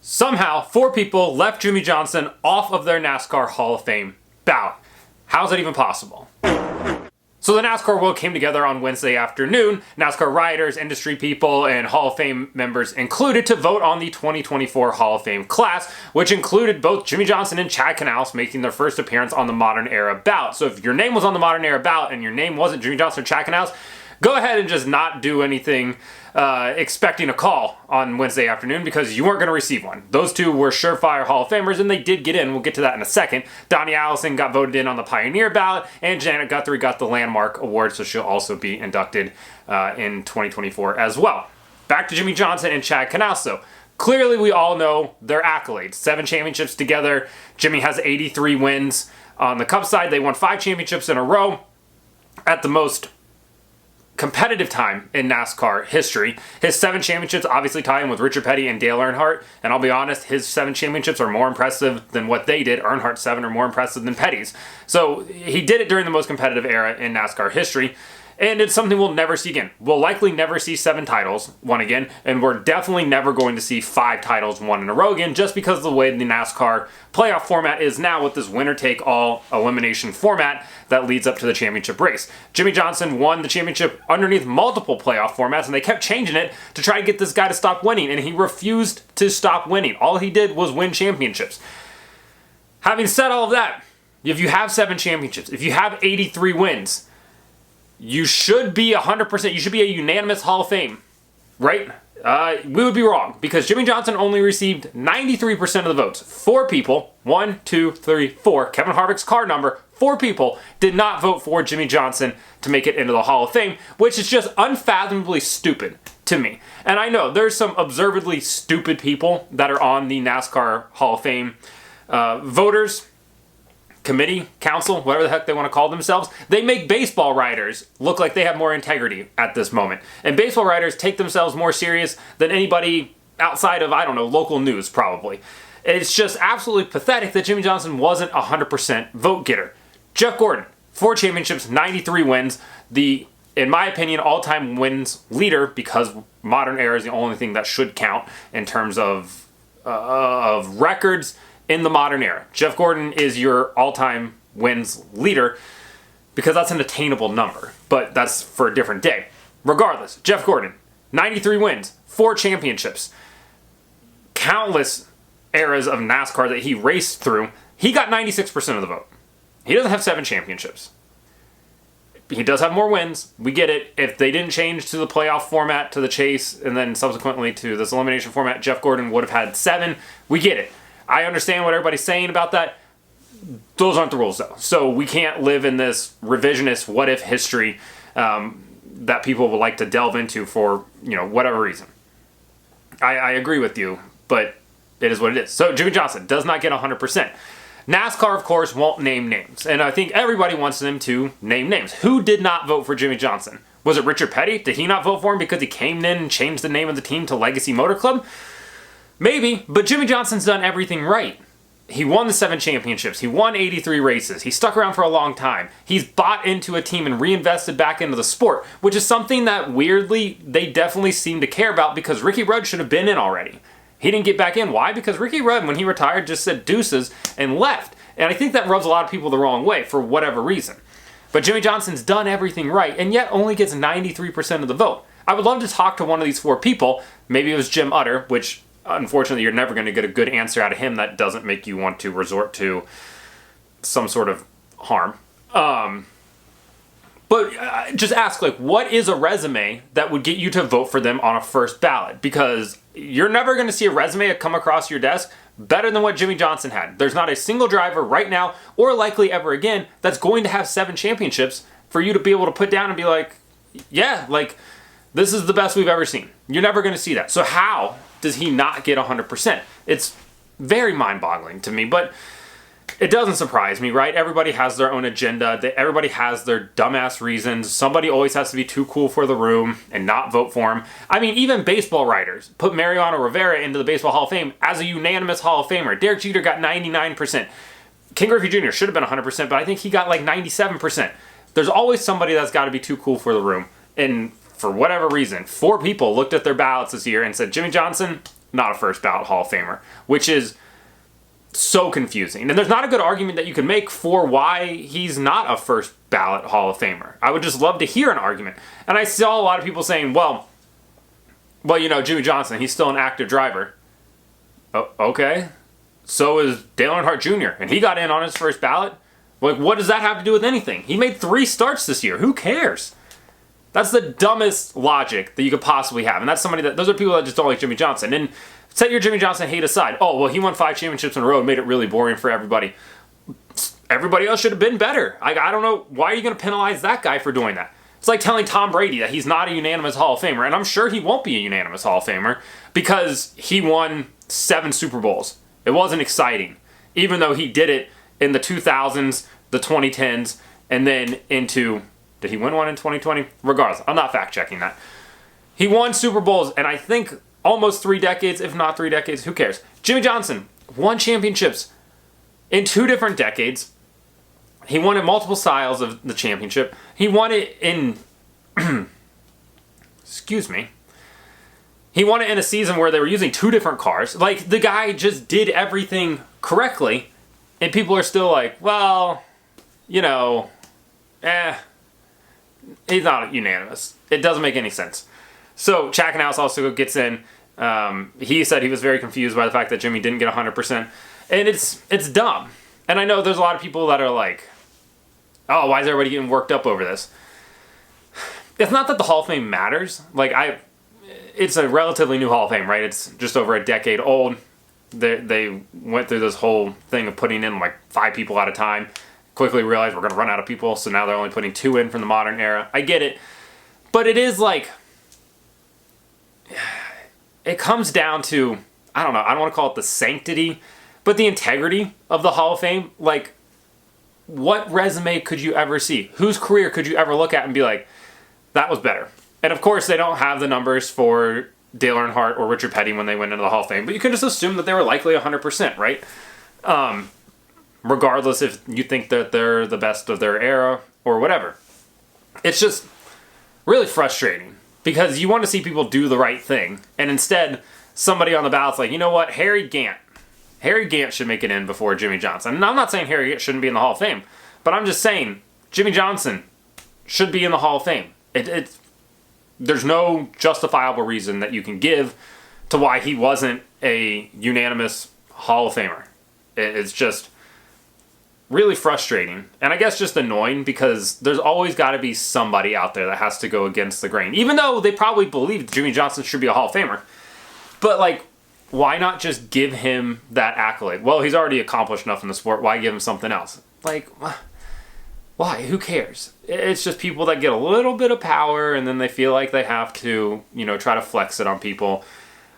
Somehow, 4 people left Jimmie Johnson off of their NASCAR Hall of Fame ballot. How's that even possible? So the NASCAR world came together on Wednesday afternoon, NASCAR riders, industry people, and Hall of Fame members included, to vote on the 2024 Hall of Fame class, which included both Jimmie Johnson and Chad Knaus making their first appearance on the modern era ballot. So if your name was on the modern era ballot and your name wasn't Jimmie Johnson or Chad Knaus, go ahead and just not do anything expecting a call on Wednesday afternoon, because you weren't going to receive one. Those two were surefire Hall of Famers, and they did get in. We'll get to that in a second. Donnie Allison got voted in on the Pioneer ballot, and Janet Guthrie got the Landmark Award, so she'll also be inducted in 2024 as well. Back to Jimmie Johnson and Chad Knaus, though. Clearly, we all know their accolades. 7 championships together. Jimmie has 83 wins. On the Cup side, they won 5 championships in a row at the most competitive time in NASCAR history. His 7 championships obviously tie in with Richard Petty and Dale Earnhardt, and I'll be honest, his 7 championships are more impressive than what they did. Earnhardt's 7 are more impressive than Petty's. So he did it during the most competitive era in NASCAR history, and it's something we'll never see again. We'll likely never see 7 titles won again, and we're definitely never going to see 5 titles won in a row again, just because of the way the NASCAR playoff format is now, with this winner-take-all elimination format that leads up to the championship race. Jimmie Johnson won the championship underneath multiple playoff formats, and they kept changing it to try to get this guy to stop winning, and he refused to stop winning. All he did was win championships. Having said all of that, if you have 7 championships, if you have 83 wins, you should be 100%, you should be a unanimous Hall of Fame, right? We would be wrong, because Jimmie Johnson only received 93% of the votes. 4 people, 1, 2, 3, 4, Kevin Harvick's card number, 4 people did not vote for Jimmie Johnson to make it into the Hall of Fame, which is just unfathomably stupid to me. And I know there's some observably stupid people that are on the NASCAR Hall of Fame voters, committee, council, whatever the heck they want to call themselves. They make baseball writers look like they have more integrity at this moment. And baseball writers take themselves more serious than anybody outside of, I don't know, local news probably. It's just absolutely pathetic that Jimmie Johnson wasn't 100% vote getter. Jeff Gordon, 4 championships, 93 wins. The, in my opinion, all-time wins leader, because modern era is the only thing that should count in terms of records in the modern era. Jeff Gordon is your all-time wins leader, because that's an attainable number, but that's for a different day. Regardless, Jeff Gordon, 93 wins, 4 championships, countless eras of NASCAR that he raced through. He got 96% of the vote. He doesn't have 7 championships. He does have more wins. We get it. If they didn't change to the playoff format, to the chase, and then subsequently to this elimination format, Jeff Gordon would have had 7. We get it. I understand what everybody's saying about that. Those aren't the rules, though. So we can't live in this revisionist what-if history that people would like to delve into for, whatever reason. I agree with you, but it is what it is. So Jimmie Johnson does not get 100%. NASCAR, of course, won't name names, and I think everybody wants them to name names. Who did not vote for Jimmie Johnson? Was it Richard Petty? Did he not vote for him because he came in and changed the name of the team to Legacy Motor Club? Maybe, but Jimmie Johnson's done everything right. He won the 7 championships. He won 83 races. He stuck around for a long time. He's bought into a team and reinvested back into the sport, which is something that, weirdly, they definitely seem to care about, because Ricky Rudd should have been in already. He didn't get back in. Why? Because Ricky Rudd, when he retired, just said deuces and left. And I think that rubs a lot of people the wrong way for whatever reason. But Jimmie Johnson's done everything right, and yet only gets 93% of the vote. I would love to talk to one of these 4 people. Maybe it was Jim Utter, which unfortunately you're never going to get a good answer out of him that doesn't make you want to resort to some sort of harm. But just ask, what is a resume that would get you to vote for them on a first ballot? Because you're never going to see a resume come across your desk better than what Jimmie Johnson had. There's not a single driver right now, or likely ever again, that's going to have 7 championships for you to be able to put down and be like, yeah, this is the best we've ever seen. You're never going to see that. So how does he not get 100%? It's very mind-boggling to me, but it doesn't surprise me, right? Everybody has their own agenda. Everybody has their dumbass reasons. Somebody always has to be too cool for the room and not vote for him. I mean, even baseball writers put Mariano Rivera into the Baseball Hall of Fame as a unanimous Hall of Famer. Derek Jeter got 99%. King Griffey Jr. should have been 100%, but I think he got 97%. There's always somebody that's got to be too cool for the room. And for whatever reason, 4 people looked at their ballots this year and said, Jimmie Johnson, not a first ballot Hall of Famer, which is so confusing. And there's not a good argument that you can make for why he's not a first ballot Hall of Famer. I would just love to hear an argument. And I saw a lot of people saying, well, Jimmie Johnson, he's still an active driver. Oh, okay. So is Dale Earnhardt Jr., and he got in on his first ballot. Like, what does that have to do with anything? He made 3 starts this year. Who cares? That's the dumbest logic that you could possibly have. And that's those are people that just don't like Jimmie Johnson. And set your Jimmie Johnson hate aside. Oh, well, he won 5 championships in a row and made it really boring for everybody. Everybody else should have been better. I don't know. Why are you going to penalize that guy for doing that? It's like telling Tom Brady that he's not a unanimous Hall of Famer. And I'm sure he won't be a unanimous Hall of Famer because he won 7 Super Bowls. It wasn't exciting. Even though he did it in the 2000s, the 2010s, and then into... Did he win one in 2020? Regardless, I'm not fact-checking that. He won Super Bowls, and I think almost 3 decades, if not 3 decades. Who cares? Jimmie Johnson won championships in 2 different decades. He won in multiple styles of the championship. He won it in... excuse me. He won it in a season where they were using 2 different cars. Like, the guy just did everything correctly, and people are still like, well, he's not unanimous. It doesn't make any sense. So, Chackenhouse also gets in. He said he was very confused by the fact that Jimmie didn't get 100%. And it's dumb. And I know there's a lot of people that are like, oh, why is everybody getting worked up over this? It's not that the Hall of Fame matters. It's a relatively new Hall of Fame, right? It's just over a decade old. They went through this whole thing of putting in 5 people at a time. Quickly realized we're going to run out of people, so now they're only putting 2 in from the modern era. I get it. But it is it comes down to, I don't know, I don't want to call it the sanctity, but the integrity of the Hall of Fame. What resume could you ever see? Whose career could you ever look at and be like, that was better? And of course, they don't have the numbers for Dale Earnhardt or Richard Petty when they went into the Hall of Fame, but you can just assume that they were likely 100%, right? Regardless if you think that they're the best of their era or whatever. It's just really frustrating because you want to see people do the right thing, and instead somebody on the ballot's like, you know what, Harry Gant should make it in before Jimmie Johnson. And I'm not saying Harry Gant shouldn't be in the Hall of Fame, but I'm just saying Jimmie Johnson should be in the Hall of Fame. There's no justifiable reason that you can give to why he wasn't a unanimous Hall of Famer. It's just really frustrating, and I guess just annoying because there's always got to be somebody out there that has to go against the grain, even though they probably believe Jimmie Johnson should be a Hall of Famer. But why not just give him that accolade? Well, he's already accomplished enough in the sport. Why give him something else? Why? Who cares? It's just people that get a little bit of power and then they feel like they have to, try to flex it on people.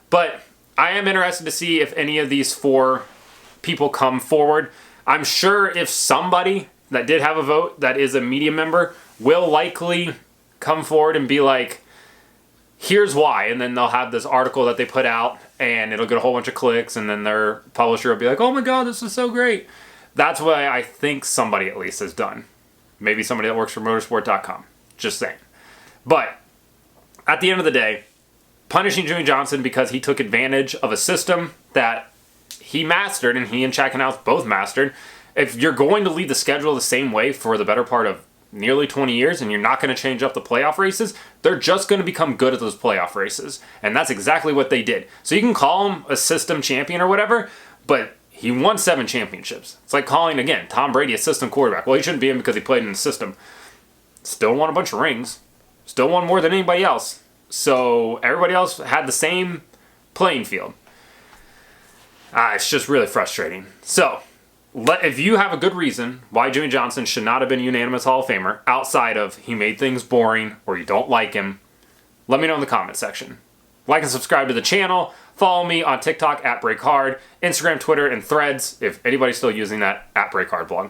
But I am interested to see if any of these 4 people come forward. I'm sure if somebody that did have a vote that is a media member will likely come forward and be like, here's why. And then they'll have this article that they put out and it'll get a whole bunch of clicks and then their publisher will be like, oh my God, this is so great. That's what I think somebody at least has done. Maybe somebody that works for motorsport.com. Just saying. But at the end of the day, punishing Jimmie Johnson because he took advantage of a system that he mastered, and he and Chackenhouse both mastered. If you're going to lead the schedule the same way for the better part of nearly 20 years and you're not going to change up the playoff races, they're just going to become good at those playoff races. And that's exactly what they did. So you can call him a system champion or whatever, but he won 7 championships. It's like calling, again, Tom Brady a system quarterback. Well, he shouldn't be in because he played in the system. Still won a bunch of rings. Still won more than anybody else. So everybody else had the same playing field. It's just really frustrating. So, if you have a good reason why Jimmie Johnson should not have been a unanimous Hall of Famer, outside of he made things boring or you don't like him, let me know in the comment section. Like and subscribe to the channel. Follow me on TikTok @BreakHard, Instagram, Twitter, and Threads, if anybody's still using that @BreakHardBlog.